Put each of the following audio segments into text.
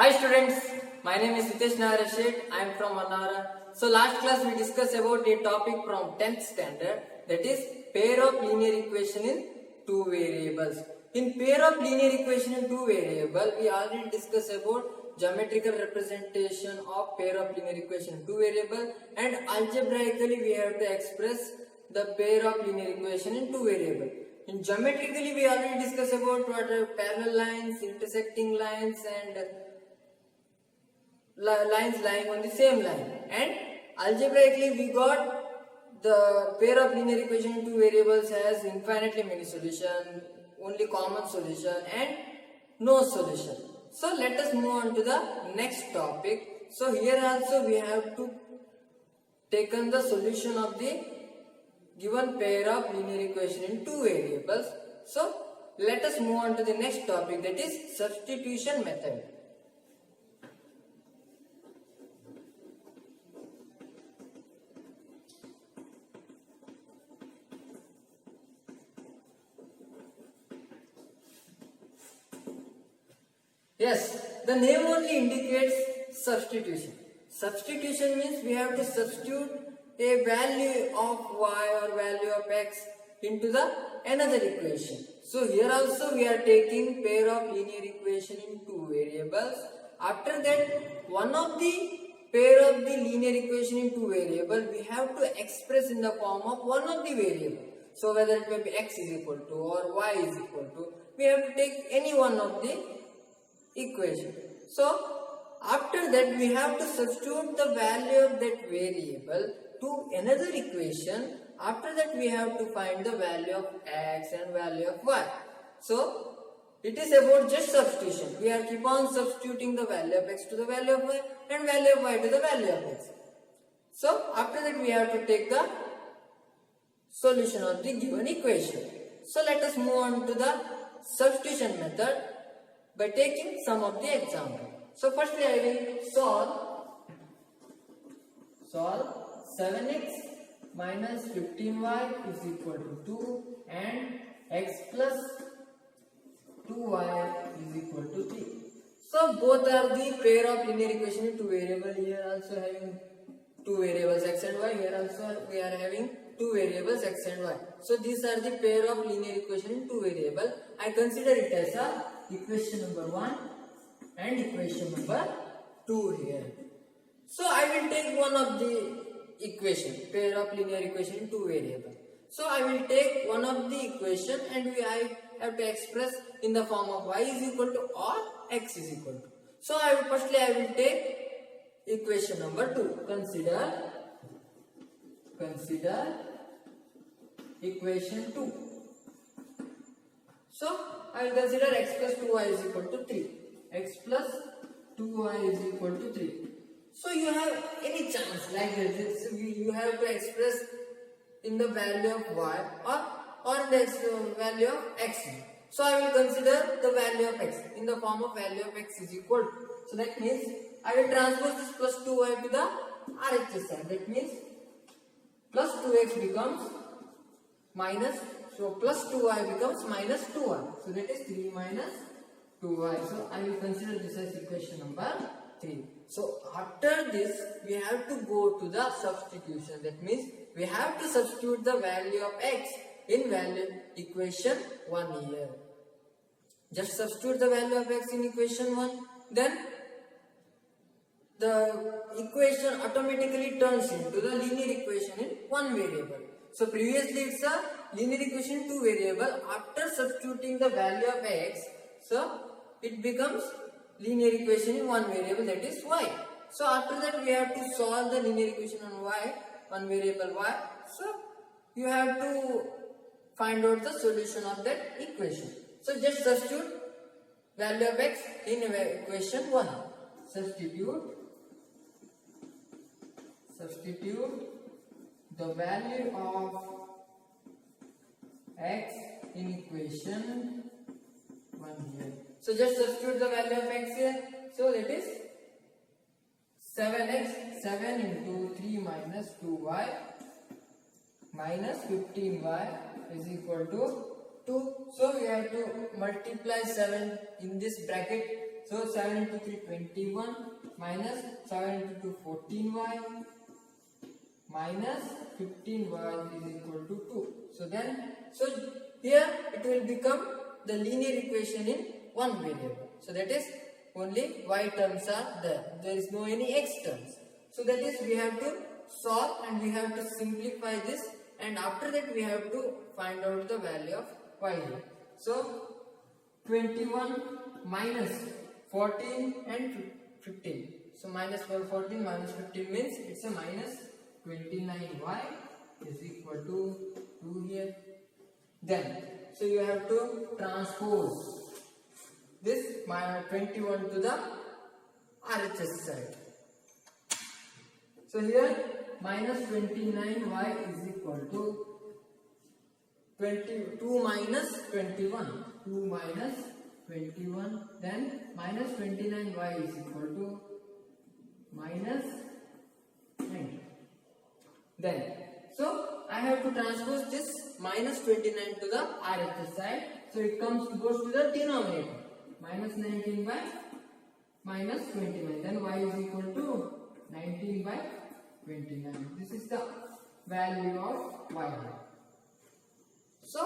Hi students, my name is Hitesh Nahara Shet. I am from Annara. So last class we discussed about a topic from 10th standard, that is pair of linear equation in two variables. In pair of linear equation in two variables, we already discussed about geometrical representation of pair of linear equation in two variables, and algebraically we have to express the pair of linear equation in two variables. In geometrically we already discussed about what are parallel lines, intersecting lines, and lines lying on the same line. And algebraically we got the pair of linear equation in two variables has infinitely many solution, only common solution, and no solution. So let us move on to the next topic. So here also we have to taken the solution of the given pair of linear equation in two variables. So let us move on to the next topic, that is substitution method. Yes, the name only indicates substitution. Substitution means we have to substitute a value of y or value of x into the another equation. So here also we are taking pair of linear equation in two variables. After that, one of the pair of the linear equation in two variables we have to express in the form of one of the variable. So whether it may be x is equal to or y is equal to, we have to take any one of the equation. So after that we have to substitute the value of that variable to another equation. After that we have to find the value of x and value of y. So it is about just substitution. We are keep on substituting the value of x to the value of y and value of y to the value of x. So after that we have to take the solution of the given equation. So let us move on to the substitution method by taking some of the example. So firstly I will solve 7x minus 15y is equal to 2 and x plus 2y is equal to 3. So both are the pair of linear equation in two variables. Here also having two variables x and y. Here also we are having two variables x and y. So these are the pair of linear equation in two variables. I consider it as a equation number 1 and equation number 2 here. So I will take one of the equation, pair of linear equation in two variables. So I will take one of the equation and I have to express in the form of y is equal to or x is equal to. So firstly I will take equation number 2. Consider equation 2. So I will consider x plus 2y is equal to 3. X plus 2y is equal to 3. So you have any chance like this. You have to express in the value of y or the value of x. So I will consider the value of x in the form of value of x is equal to. So that means I will transpose this plus 2y to the RHS side. That means plus 2x becomes minus. So plus 2y becomes minus 2y. So that is 3 minus 2y. So I will consider this as equation number 3. So after this we have to go to the substitution. That means we have to substitute the value of x in value equation 1 here. Just substitute the value of x in equation 1. Then the equation automatically turns into the linear equation in one variable. So previously it's a linear equation two variable. After substituting the value of x, so it becomes linear equation in one variable, that is y. So after that we have to solve the linear equation on y, one variable y. So you have to find out the solution of that equation. So just substitute value of x in equation 1. Substitute the value of x in equation 1 here. So just substitute the value of x here. So that is 7x, 7 into 3 minus 2y minus 15y is equal to 2. So we have to multiply 7 in this bracket. So 7 into 3 21 minus 7 into 2 14y minus 15y is equal to 2. So here it will become the linear equation in one variable. So that is only y terms are there. There is no any x terms. So that is we have to solve and we have to simplify this, and after that we have to find out the value of y here. So 21 minus 14 and 15. So minus 14 minus 15 means it's a minus 29y is equal to 2 here. Then so you have to transpose this minus 21 to the RHS side. So here minus 29y is equal to 2 minus 21. 2 minus 21, then minus 29y is equal to minus 9. Then so I have to transpose this minus 29 to the RHS side. So it goes to the denominator. Minus 19 by minus 29. Then y is equal to 19 by 29. This is the value of y. So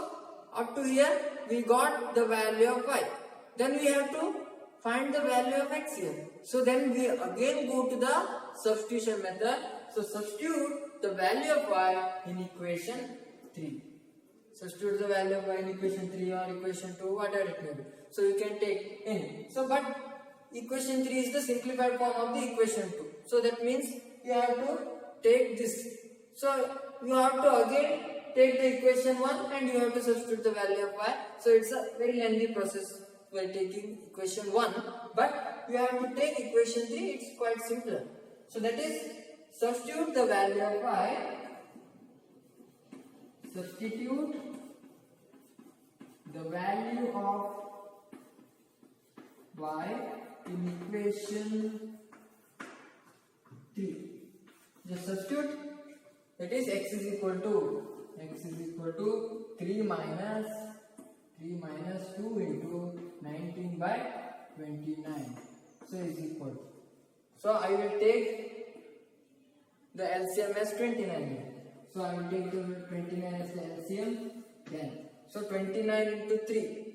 up to here we got the value of y. Then we have to find the value of x here. So then we again go to the substitution method. So substitute the value of y in equation 3. Substitute the value of y in equation 3 or equation 2, whatever it may be. So you can take any. So but equation 3 is the simplified form of the equation 2. So that means you have to take this. So you have to again take the equation 1 and you have to substitute the value of y. So it's a very lengthy process by taking equation 1. But you have to take equation 3, it's quite simpler. So that is substitute the value of y. Substitute the value of y in equation 3. Just substitute. That is x is equal to 3 minus 2 into 19 by 29. So is equal to. So I will take the LCM as 29. So I will take the 29 as the LCM. Then so 29 into 3.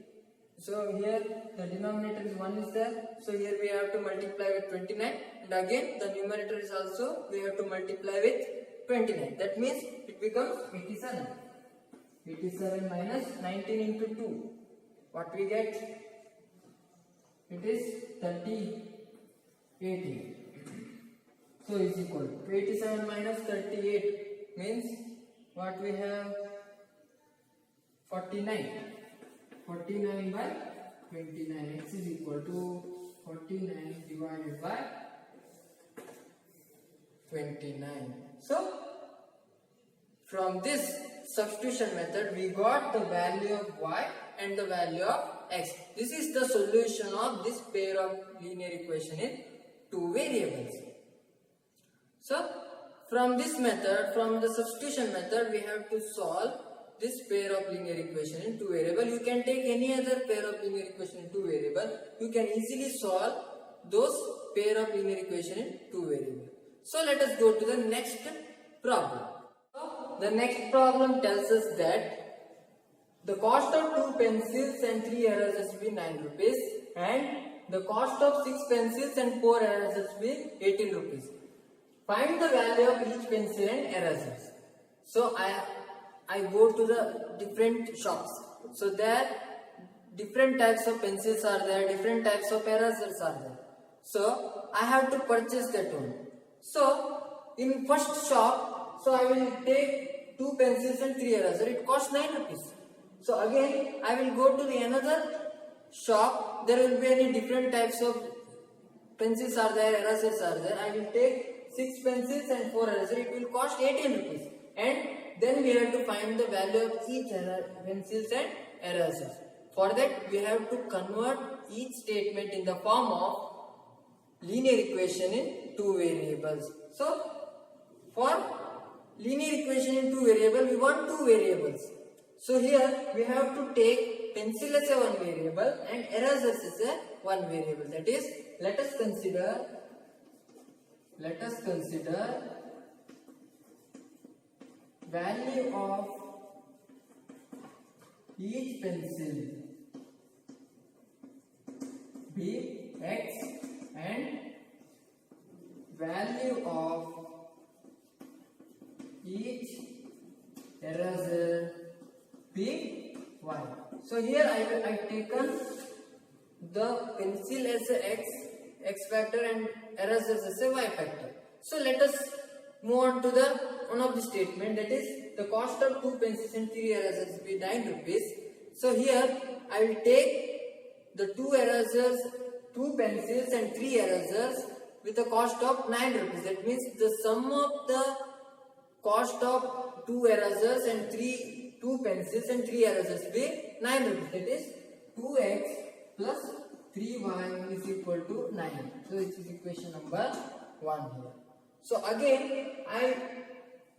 So here the denominator is 1 is there. So here we have to multiply with 29, and again the numerator is also we have to multiply with 29. That means it becomes 87. 87 minus 19 into 2. What we get? It is 38. So is equal to 87 minus 38 means what we have? 49. 49 by 29. X is equal to 49 divided by 29. So from this substitution method we got the value of y and the value of x. This is the solution of this pair of linear equation in two variables. So from this method, from the substitution method, we have to solve this pair of linear equation in two variable. You can take any other pair of linear equation in two variable. You can easily solve those pair of linear equation in two variable. So let us go to the next problem. The next problem tells us that the cost of 2 pencils and 3 erasers will be 9 rupees and the cost of 6 pencils and 4 erasers will be 18 rupees. Find the value of each pencil and erasers. So I go to the different shops. So there different types of pencils are there, different types of erasers are there. So I have to purchase that one. So in first shop, so I will take 2 pencils and 3 erasers. It costs 9 rupees. So again I will go to the another shop. There will be any different types of pencils are there, erasers are there. I will take 6 pencils and 4 erasers. It will cost 18 rupees. And then we have to find the value of each pencils and erasers. For that we have to convert each statement in the form of linear equation in two variables. So for linear equation in two variables, we want two variables. So here we have to take pencil as a one variable and erasers as a one variable. That is, let us consider value of each pencil be x and value of each eraser be y. So here I taken the pencil as a x factor and erasers as a y factor. So let us move on to the one of the statement, that is the cost of 2 pencils and 3 erasers be 9 rupees. So here I will take the 2 erasers, 2 pencils and 3 erasers with a cost of 9 rupees. That means the sum of the cost of 2 erasers and 2 pencils and 3 erasers be 9 rupees. That is 2x plus 3y is equal to 9. So this is equation number 1 here. So again I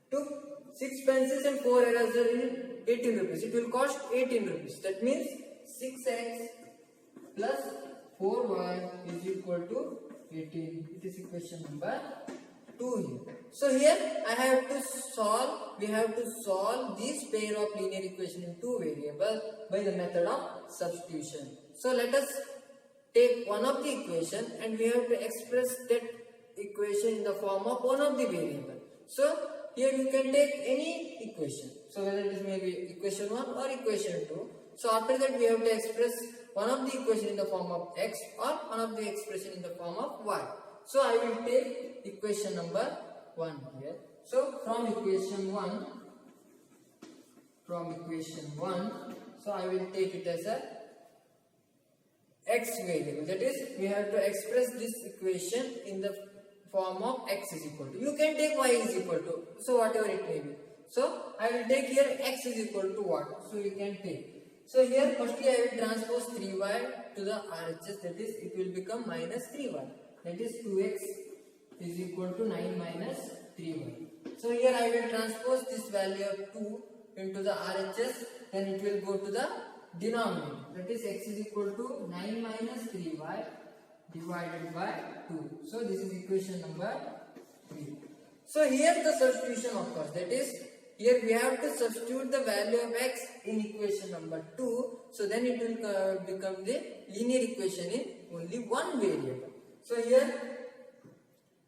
took 6 pencils and 4 erasers in 18 rupees. It will cost 18 rupees. That means 6x plus 4y is equal to 18. It is equation number 2 here. So here we have to solve this pair of linear equation in 2 variables by the method of substitution. So let us take one of the equation and we have to express that equation in the form of one of the variable. So here you can take any equation. So whether it is maybe equation 1 or equation 2. So after that we have to express one of the equation in the form of x or one of the expression in the form of y. So I will take equation number 1 here. So from equation 1, so I will take it as a x variable. That is, we have to express this equation in the form of x is equal to. You can take y is equal to. So whatever it may be. So I will take here x is equal to what? So you can take. So here firstly I will transpose 3y to the RHS. That is, it will become minus 3y. That is 2x is equal to 9 minus 3y. So here I will transpose this value of 2 into the RHS. Then it will go to the denominator. That is, x is equal to 9 minus 3y divided by 2. So this is equation number 3. So here the substitution occurs. That is, here we have to substitute the value of x in equation number 2. So then it will become the linear equation in only one variable. So here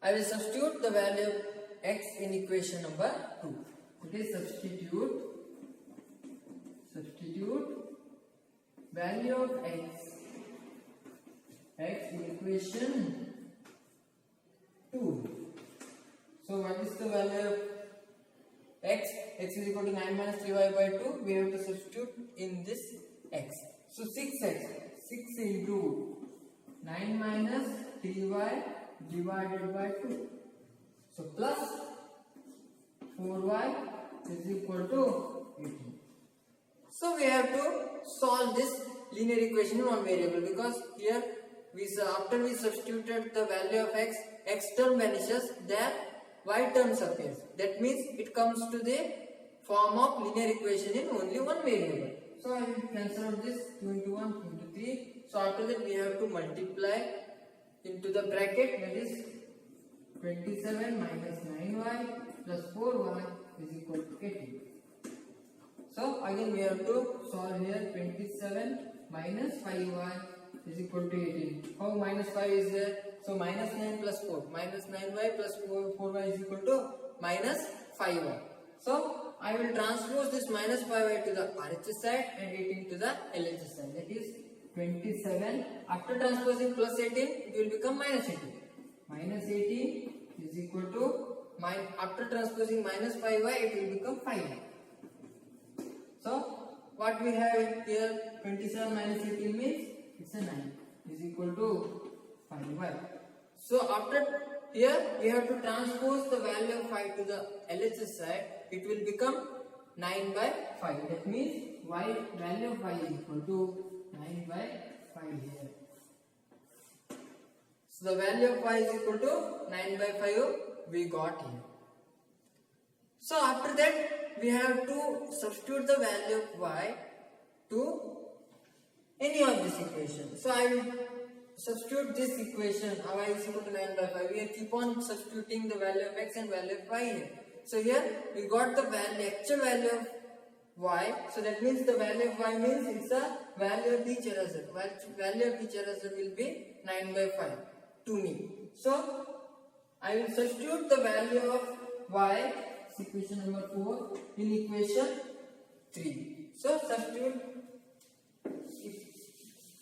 I will substitute the value of x in equation number 2. That is, substitute value of x in equation 2. So what is the value of x? X is equal to 9 minus 3y by 2. We have to substitute in this x. So 6x, 6 into 9 minus 3y divided by 2. So plus 4y is equal to 18. So we have to solve this linear equation in one variable, because here after we substituted the value of x term vanishes, there y terms appears. That means it comes to the form of linear equation in only one variable. So I will cancel out this 2 into 1, 2 into 3. So after that we have to multiply into the bracket, that is 27 minus 9y plus 4y is equal to 18. So again we have to solve here. 27 minus 5y is equal to 18. How minus 5 is there? So minus 9 plus 4. Minus 9y plus 4y is equal to minus 5y. So I will transpose this minus 5y to the RHS side and 18 to the LHS side. That is 27. After transposing plus 18, it will become minus 18. Minus 18 is equal to, after transposing minus 5y, it will become 5y. So what we have here, 27 minus 18 means it's a 9 is equal to 5y. So after here we have to transpose the value of 5 to the LHS side. It will become 9 by 5. That means value of y is equal to 9 by 5 here. So the value of y is equal to 9 by 5 we got here. So after that we have to substitute the value of y to any of this equation. So I will substitute this equation y is equal to 9 by 5. We keep on substituting the value of x and value of y here. So here we got the value, actual value of y. So that means the value of y means it's the value of each eraser. Value of each eraser will be 9 by 5 to me. So I will substitute the value of y, equation number 4, in equation 3. So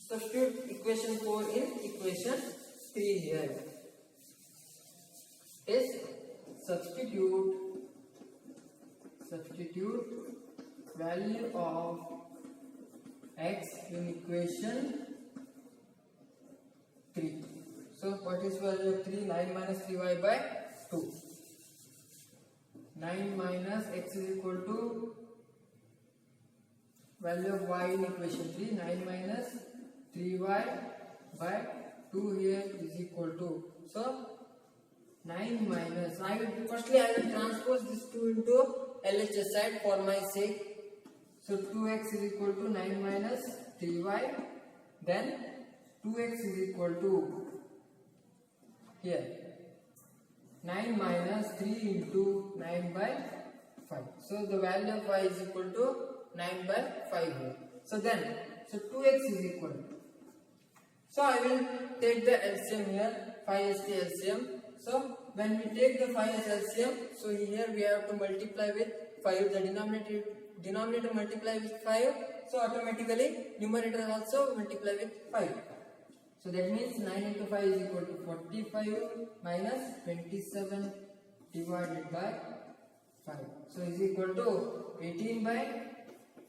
substitute equation 4 in equation 3 here. Is substitute value of x in equation 3. So what is value of 3? 9 minus 3y by 2. 9 minus x is equal to value of y in equation 3. 9 minus 3y by 2 here is equal to, so 9 minus, I will transpose this 2 into LHS side for my sake. So 2x is equal to 9 minus 3y, then 2x is equal to here 9 minus 3 into 9 by 5. So the value of y is equal to 9 by 5 here. So 2x is equal to, so I will take the LCM here, 5 is the LCM. So when we take the 5 as LCM, so here we have to multiply with 5, the denominator multiply with 5, so automatically numerator also multiply with 5. So that means 9 into 5 is equal to 45 minus 27 divided by 5. So is equal to 18 by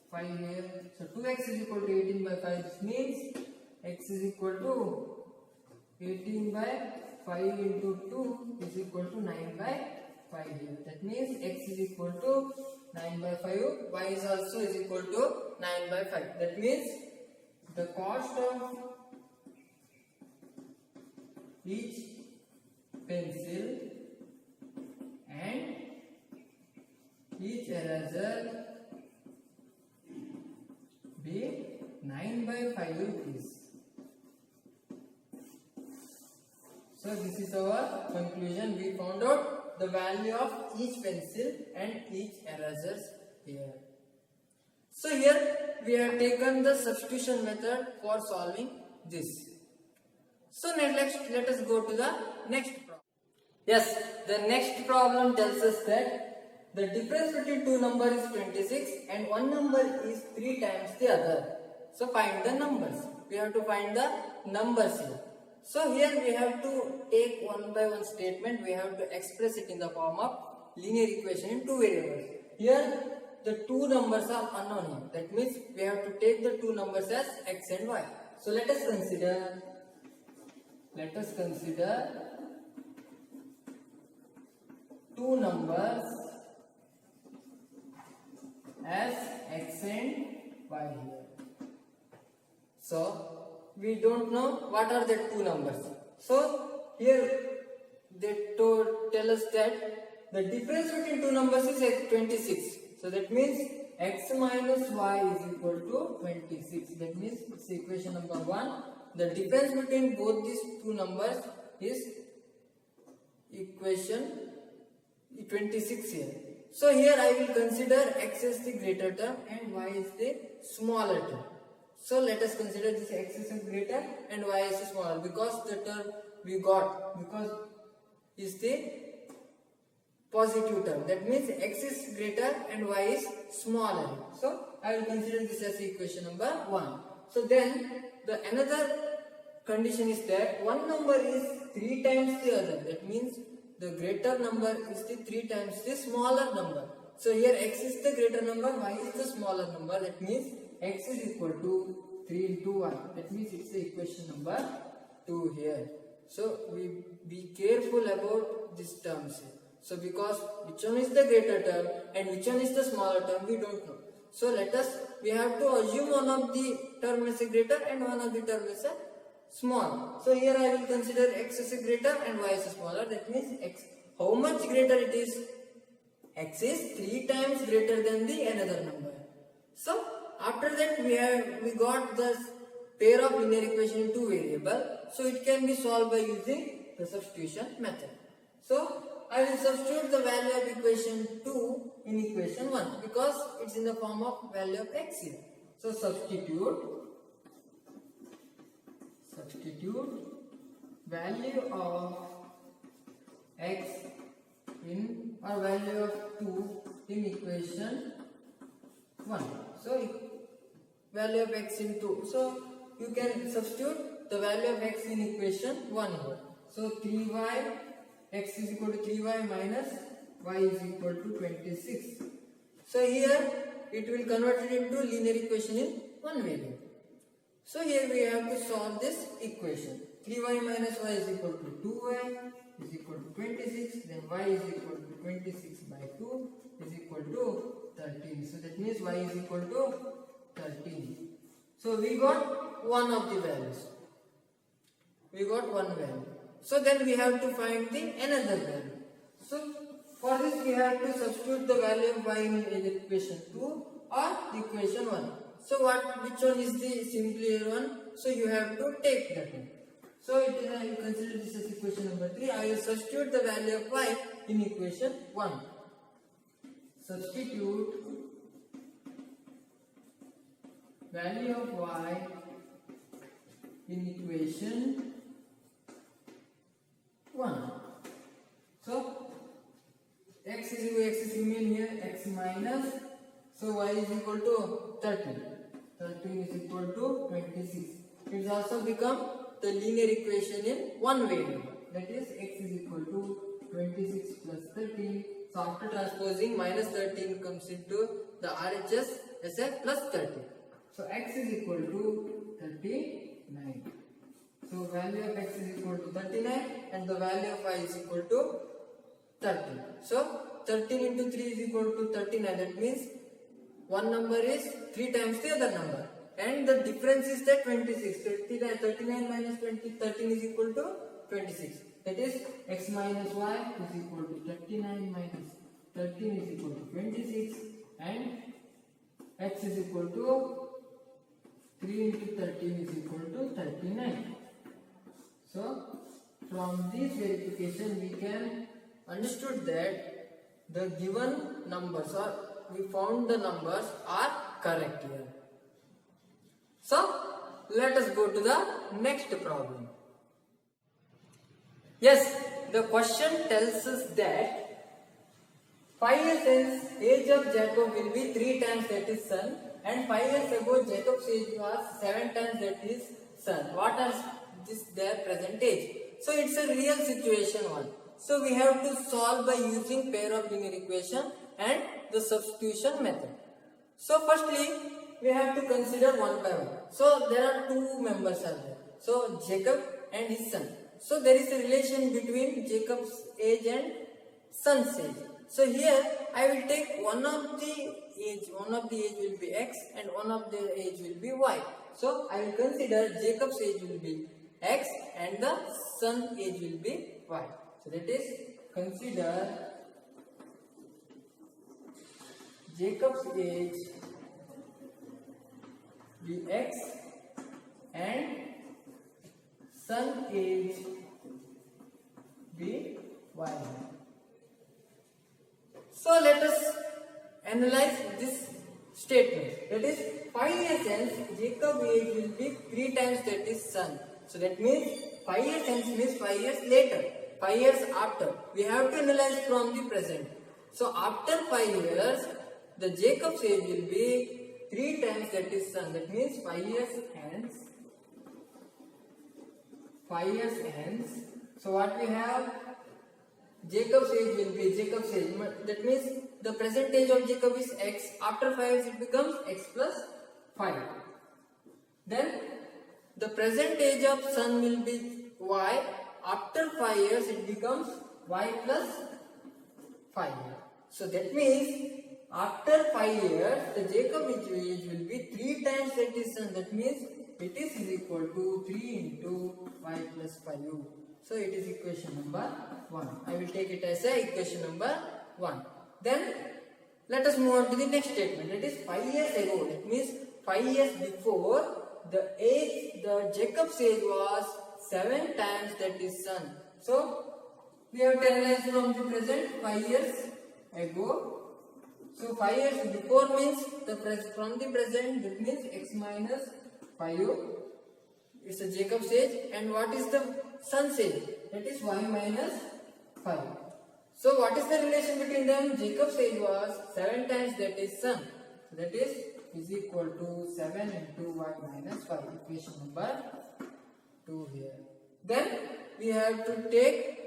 5 here. So 2x is equal to 18 by 5. This means x is equal to 18 by 5 into 2 is equal to 9 by 5 here. That means x is equal to 9 by 5. Y is also is equal to 9 by 5. That means the cost of each pencil and each eraser be 9 by 5 rupees. So this is our conclusion. We found out the value of each pencil and each erasers here. So here we have taken the substitution method for solving this. So next let us go to the next problem. Yes, the next problem tells us that the difference between two numbers is 26 and one number is 3 times the other. So find the numbers. We have to find the numbers here. So here we have to take one by one statement. We have to express it in the form of linear equation in two variables. Here the two numbers are unknown here. That means we have to take the two numbers as x and y. So let us consider two numbers as x and y here. So we don't know what are the two numbers. So here they tell us that the difference between two numbers is 26. So that means x minus y is equal to 26. That means it's equation number 1. The difference between both these two numbers is equation 26 here. So here I will consider x as the greater term and y is the smaller term. So let us consider this x is greater and y is smaller, because the term we got is the positive term. That means x is greater and y is smaller. So I will consider this as equation number 1. So then the another condition is that one number is 3 times the other. That means the greater number is the 3 times the smaller number. So here x is the greater number, y is the smaller number. That means x is equal to 3 into 1. That means it's the equation number 2 here. So we be careful about these terms here. So because which one is the greater term and which one is the smaller term, we don't know. So we have to assume one of the term is a greater and one of the term is a small. So here I will consider x as a greater and y as a smaller. That means x, how much greater it is, x is 3 times greater than the another number. So after that we got the pair of linear equation in two variables. So it can be solved by using the substitution method. So I will substitute the value of equation 2 in equation 1 because it's in the form of value of x here. So substitute value of x in or value of 2 in equation 1. So value of x in 2. So you can substitute the value of x in equation 1 here. So 3y, x is equal to 3y minus y is equal to 26. So here it will convert it into linear equation in one variable. So here we have to solve this equation. 3y minus y is equal to 2y is equal to 26. Then y is equal to 26 by 2 is equal to 13. So that means y is equal to 13. So we got one of the values. We got one value. So then we have to find the another value. So for this we have to substitute the value of y in equation 2 or the equation 1. So which one is the simpler one? So you have to take that one. So you consider this as equation number 3. I will substitute the value of y in equation 1. Substitute value of y in equation 1. So x is remain here, x minus, so y is equal to 13. 13 is equal to 26. It also become the linear equation in one variable. That is x is equal to 26 plus 13. So after transposing, minus 13 comes into the RHS as a plus 13. So x is equal to 39. So value of x is equal to 39 and the value of y is equal to 13. So 13 into 3 is equal to 39. That means one number is 3 times the other number. And the difference is that 26. 39 minus 13 is equal to 26. That is x minus y is equal to 39 minus 13 is equal to 26. And x is equal to 3 into 13 is equal to 39. So from this verification we can understood that the given numbers or we found the numbers are correct here. So let us go to the next problem. Yes, the question tells us that 5 years hence age of Jacob will be 3 times that is son, and 5 years ago Jacob's age was 7 times that is son. What are their present age? So it's a real situation one. So we have to solve by using pair of linear equation and the substitution method. So firstly we have to consider one by one. So there are two members are there. So Jacob and his son. So there is a relation between Jacob's age and son's age. So here I will take one of the age will be x and one of the age will be y. So I will consider Jacob's age will be x and the son's age will be y. So that is consider Jacob's age be x and son age be y. So let us analyze this statement. That is 5 years hence Jacob age will be 3 times that is son. So that means 5 years hence means 5 years later, 5 years after. We have to analyze from the present. So after 5 years the Jacob's age will be 3 times that is son. That means 5 years hence. 5 years hence. So what we have? Jacob's age will be Jacob's age. That means the present age of Jacob is x. After 5 years it becomes x plus 5. Then the present age of son will be y. After 5 years it becomes y plus 5. So that means after 5 years the Jacob age will be 3 times that is son. That means it is equal to 3 into y plus 5. So it is equation number 1. I will take it as a equation number 1. Then let us move on to the next statement. That is 5 years ago. That means 5 years before, the Jacob's age was 7 times that is sun. So we have to analyze from the present 5 years ago. So 5 years before means from the present, that means x minus 5. It's a Jacob's age. And what is the sun's age? That is y minus 5. So what is the relation between them? Jacob's age was 7 times that is sun. So that is equal to 7 into y minus 5. Equation number 2 here. Then we have to take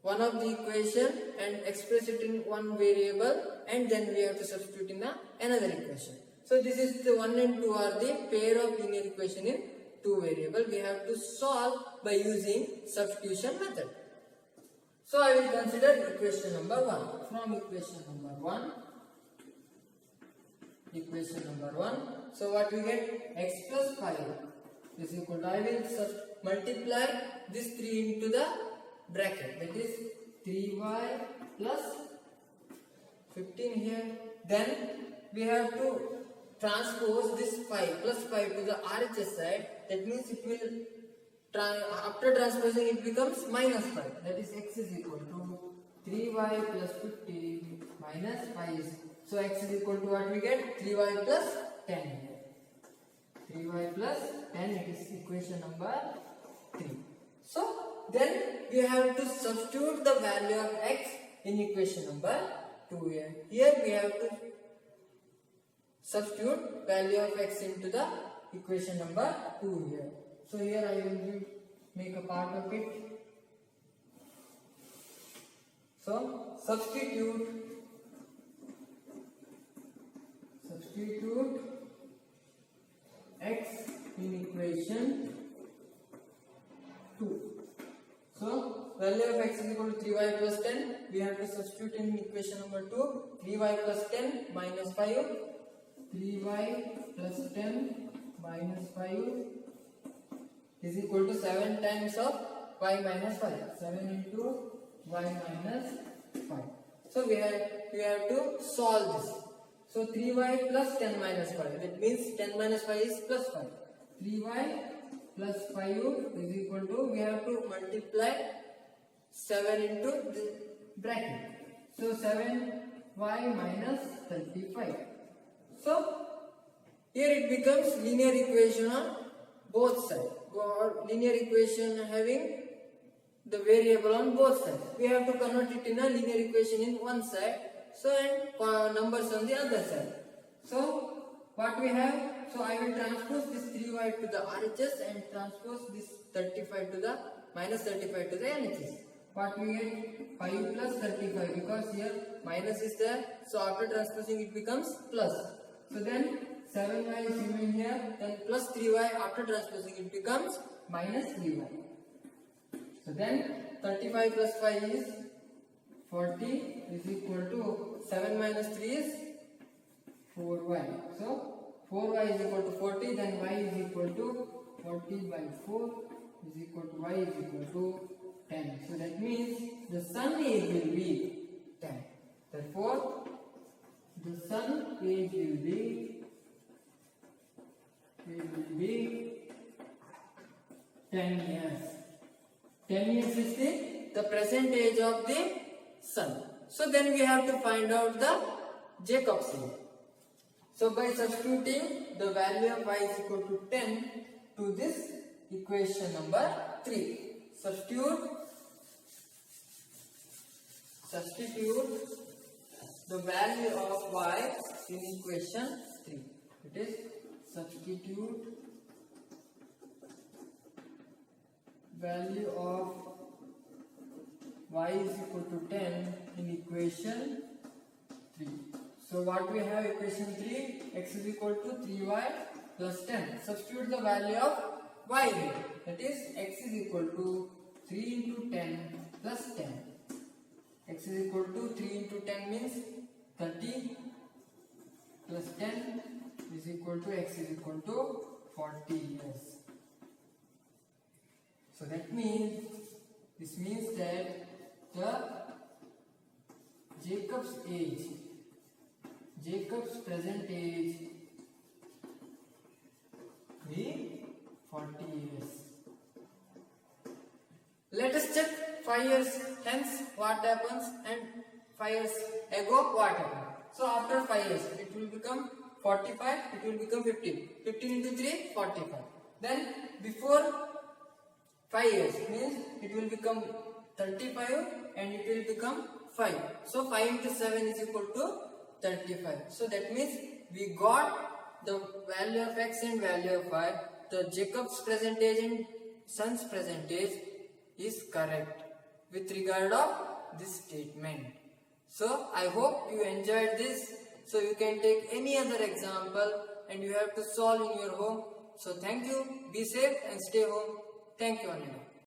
one of the equation and express it in one variable, and then we have to substitute in another equation. So this is the 1 and 2 are the pair of linear equation in two variable. We have to solve by using substitution method. So I will consider equation number 1. From equation number 1, so what we get? X plus 5 is equal to, I will multiply this 3 into the bracket, that is 3y plus 15 here. Then we have to transpose this 5 plus 5 to the RHS side. That means it will, after transposing it becomes minus 5. That is x is equal to 3y plus 15 minus 5. So x is equal to what we get? 3y plus 10 here. 3y plus 10, it is equation number 3. So then we have to substitute the value of x in equation number 2 here. Here we have to substitute value of x into the equation number 2 here. So here I will make a part of it. So substitute x in equation 2. So value of x is equal to 3y plus 10. We have to substitute in equation number 2. 3y plus 10 minus 5. 3y plus 10 minus 5 is equal to 7 times of y minus 5. 7 into y minus 5. So we have to solve this. So 3y plus 10 minus 5. That means 10 minus 5 is plus 5. 3y plus 5 is equal to, we have to multiply 7 into the bracket. So 7y minus 35. So here it becomes linear equation on both sides. Or linear equation having the variable on both sides. We have to convert it in a linear equation in one side. So and numbers on the other side. So what we have? So I will transpose this 3y to the RHS and transpose this 35 to the minus 35 to the LHS. What we get? 5 plus 35, because here minus is there. So after transposing it becomes plus. So then 7y is remain here. Then plus 3y, after transposing it becomes minus 3y. So then 35 plus 5 is 40 is equal to 7 minus 3 is 4y. So 4y is equal to 40, then y is equal to 40 by 4 is equal to y is equal to 10. So that means the sun age will be 10. Therefore, the sun age will be 10 years. 10 years is the present age of the sun. So then we have to find out the Jacob's age. So by substituting the value of y is equal to 10 to this equation number 3. Substitute the value of y in equation 3. It is substitute value of y is equal to 10 in equation 3. So what we have equation 3, x is equal to 3y plus 10. Substitute the value of y here. That is x is equal to 3 into 10 plus 10. X is equal to 3 into 10 means 30 plus 10 is equal to x is equal to 40 years. So that means, this means that the Jacob's age, Jacob's present age be 40 years. Let us check 5 years hence what happens and 5 years ago what happened. So after 5 years it will become 45, it will become 15. 15 into 3, 45. Then before 5 years means it will become 35 and it will become 5. So 5 into 7 is equal to 35. So that means we got the value of x and value of y. The Jacob's present age and son's present age is correct with regard of this statement. So I hope you enjoyed this. So you can take any other example and you have to solve in your home. So thank you. Be safe and stay home. Thank you, Anila.